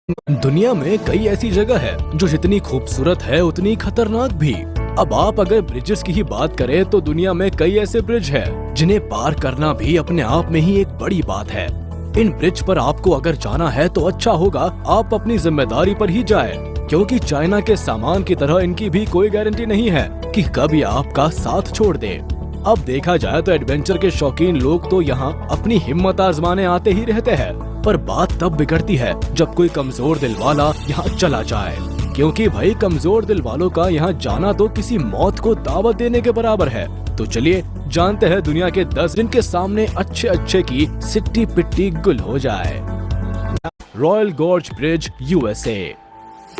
दुनिया में कई ऐसी जगह है जो जितनी खूबसूरत है उतनी खतरनाक भी। अब आप अगर ब्रिजेस की ही बात करें तो दुनिया में कई ऐसे ब्रिज हैं जिन्हें पार करना भी अपने आप में ही एक बड़ी बात है। इन ब्रिज पर आपको अगर जाना है तो अच्छा होगा आप अपनी जिम्मेदारी पर ही जाएं, क्योंकि चाइना के सामान की तरह इनकी भी कोई गारंटी नहीं है कि कब ये आपका साथ छोड़ दे। अब देखा जाए तो एडवेंचर के शौकीन लोग तो यहाँ अपनी हिम्मत आजमाने आते ही रहते हैं, पर बात तब बिगड़ती है जब कोई कमजोर दिल वाला यहाँ चला जाए, क्योंकि भाई कमजोर दिल वालों का यहाँ जाना तो किसी मौत को दावत देने के बराबर है। तो चलिए जानते हैं दुनिया के 10 जिनके सामने अच्छे अच्छे की सिट्टी पिट्टी गुल हो जाए। Royal gorge bridge USA.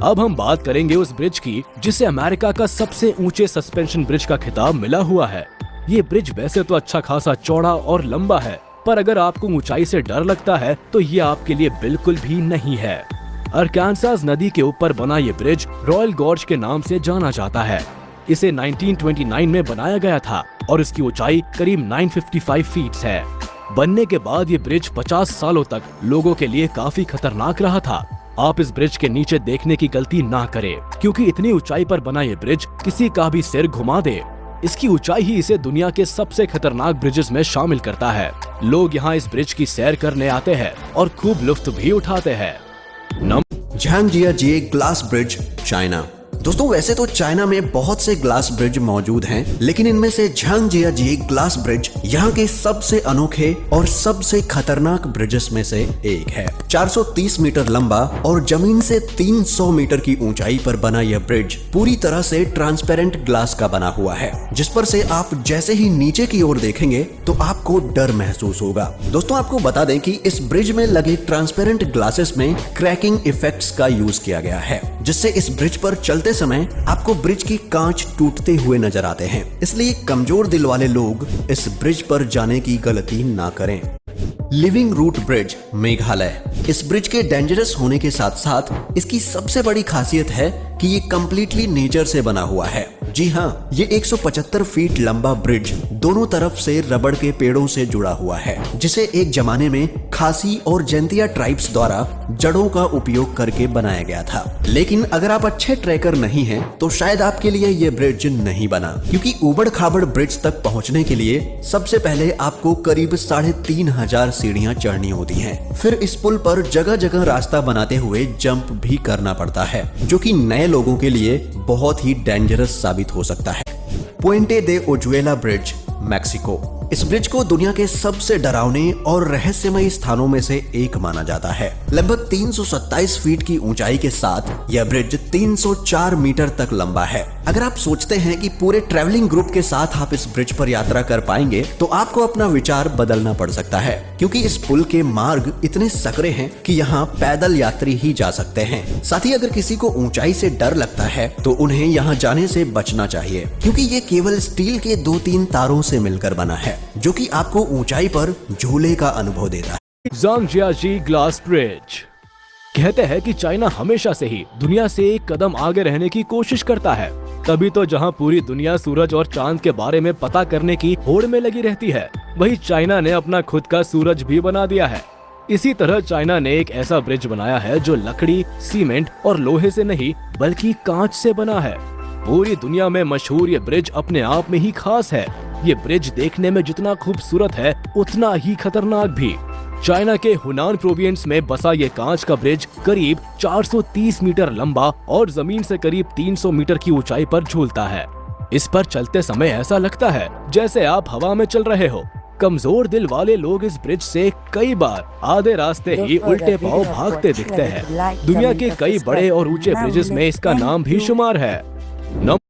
अब हम बात करेंगे उस ब्रिज की जिसे अमेरिका का सबसे ऊंचे सस्पेंशन ब्रिज का खिताब मिला हुआ है। ये ब्रिज वैसे तो अच्छा खासा चौड़ा और लंबा है, पर अगर आपको ऊंचाई से डर लगता है तो ये आपके लिए बिल्कुल भी नहीं है। अरकानसास नदी के ऊपर बना ये ब्रिज रॉयल गॉर्ज के नाम से जाना जाता है। इसे 1929 में बनाया गया था और इसकी ऊंचाई करीब 955 फीट है। बनने के बाद ये ब्रिज 50 सालों तक लोगों के लिए काफी खतरनाक रहा था। आप इस ब्रिज के नीचे देखने की गलती ना करें, क्योंकि इतनी ऊंचाई पर बना ये ब्रिज किसी का भी सिर घुमा दे। इसकी ऊंचाई ही इसे दुनिया के सबसे खतरनाक ब्रिजेस में शामिल करता है। लोग यहाँ इस ब्रिज की सैर करने आते हैं और खूब लुत्फ भी उठाते हैं। झांगजियाजिए ग्लास ब्रिज, चाइना। दोस्तों वैसे तो चाइना में बहुत से ग्लास ब्रिज मौजूद हैं, लेकिन इनमें से झांगजियाजिए ग्लास ब्रिज यहाँ के सबसे अनोखे और सबसे खतरनाक ब्रिजेस में से एक है। 430 मीटर लंबा और जमीन से 300 मीटर की ऊंचाई पर बना यह ब्रिज पूरी तरह से ट्रांसपेरेंट ग्लास का बना हुआ है, जिस पर से आप जैसे ही नीचे की ओर देखेंगे तो आपको डर महसूस होगा। दोस्तों आपको बता दें कि इस ब्रिज में लगे ट्रांसपेरेंट ग्लासेस में क्रैकिंग इफेक्ट्स का यूज किया गया है, जिससे इस ब्रिज पर चलते समय आपको ब्रिज की कांच टूटते हुए नजर आते हैं। इसलिए कमजोर दिल वाले लोग इस ब्रिज पर जाने की गलती ना करें। Living root bridge, Meghalaya. इस ब्रिज के डेंजरस होने के साथ साथ इसकी सबसे बड़ी खासियत है कि ये कंप्लीटली नेचर से बना हुआ है। जी हाँ, ये 175 फीट लंबा ब्रिज दोनों तरफ से रबड़ के पेड़ों से जुड़ा हुआ है, जिसे एक जमाने में खासी और जैंतिया ट्राइब्स द्वारा जड़ों का उपयोग करके बनाया गया था। लेकिन अगर आप अच्छे ट्रैकर नहीं हैं, तो शायद आपके लिए ये ब्रिज नहीं बना, क्योंकि ऊबड़ खाबड़ ब्रिज तक पहुंचने के लिए सबसे पहले आपको करीब 3500 सीढ़ियां चढ़नी होती हैं। फिर इस पुल पर जगह जगह रास्ता बनाते हुए जंप भी करना पड़ता है, जो कि नए लोगों के लिए बहुत ही डेंजरस साबित हो सकता है। पुएंटे दे ओजुएला ब्रिज, मैक्सिको। इस ब्रिज को दुनिया के सबसे डरावने और रहस्यमयी स्थानों में से एक माना जाता है। लगभग 327 फीट की ऊंचाई के साथ यह ब्रिज 304 मीटर तक लंबा है। अगर आप सोचते हैं कि पूरे ट्रैवलिंग ग्रुप के साथ आप इस ब्रिज पर यात्रा कर पाएंगे, तो आपको अपना विचार बदलना पड़ सकता है, क्योंकि इस पुल के मार्ग इतने सकरे हैं कि यहाँ पैदल यात्री ही जा सकते हैं। साथ ही अगर किसी को ऊंचाई से डर लगता है तो उन्हें यहाँ जाने से बचना चाहिए, क्योंकि ये केवल स्टील के 2-3 तारों से मिलकर बना है, जो कि आपको ऊंचाई पर झूले का अनुभव देता है। झांगजियाजिए ग्लास ब्रिज। कहते हैं कि चाइना हमेशा से ही दुनिया से एक कदम आगे रहने की कोशिश करता है, तभी तो जहां पूरी दुनिया सूरज और चांद के बारे में पता करने की होड़ में लगी रहती है, वहीं चाइना ने अपना खुद का सूरज भी बना दिया है। इसी तरह चाइना ने एक ऐसा ब्रिज बनाया है जो लकड़ी, सीमेंट और लोहे से नहीं बल्कि कांच से बना है। पूरी दुनिया में मशहूर ये ब्रिज अपने आप में ही खास है। ये ब्रिज देखने में जितना खूबसूरत है उतना ही खतरनाक भी। चाइना के हुनान प्रोविंस में बसा ये कांच का ब्रिज करीब 430 मीटर लंबा और जमीन से करीब 300 मीटर की ऊंचाई पर झूलता है। इस पर चलते समय ऐसा लगता है जैसे आप हवा में चल रहे हो। कमजोर दिल वाले लोग इस ब्रिज से कई बार आधे रास्ते ही उल्टे पांव भागते दिखते हैं। दुनिया के कई बड़े और ऊंचे ब्रिजेस में इसका नाम भी शुमार है।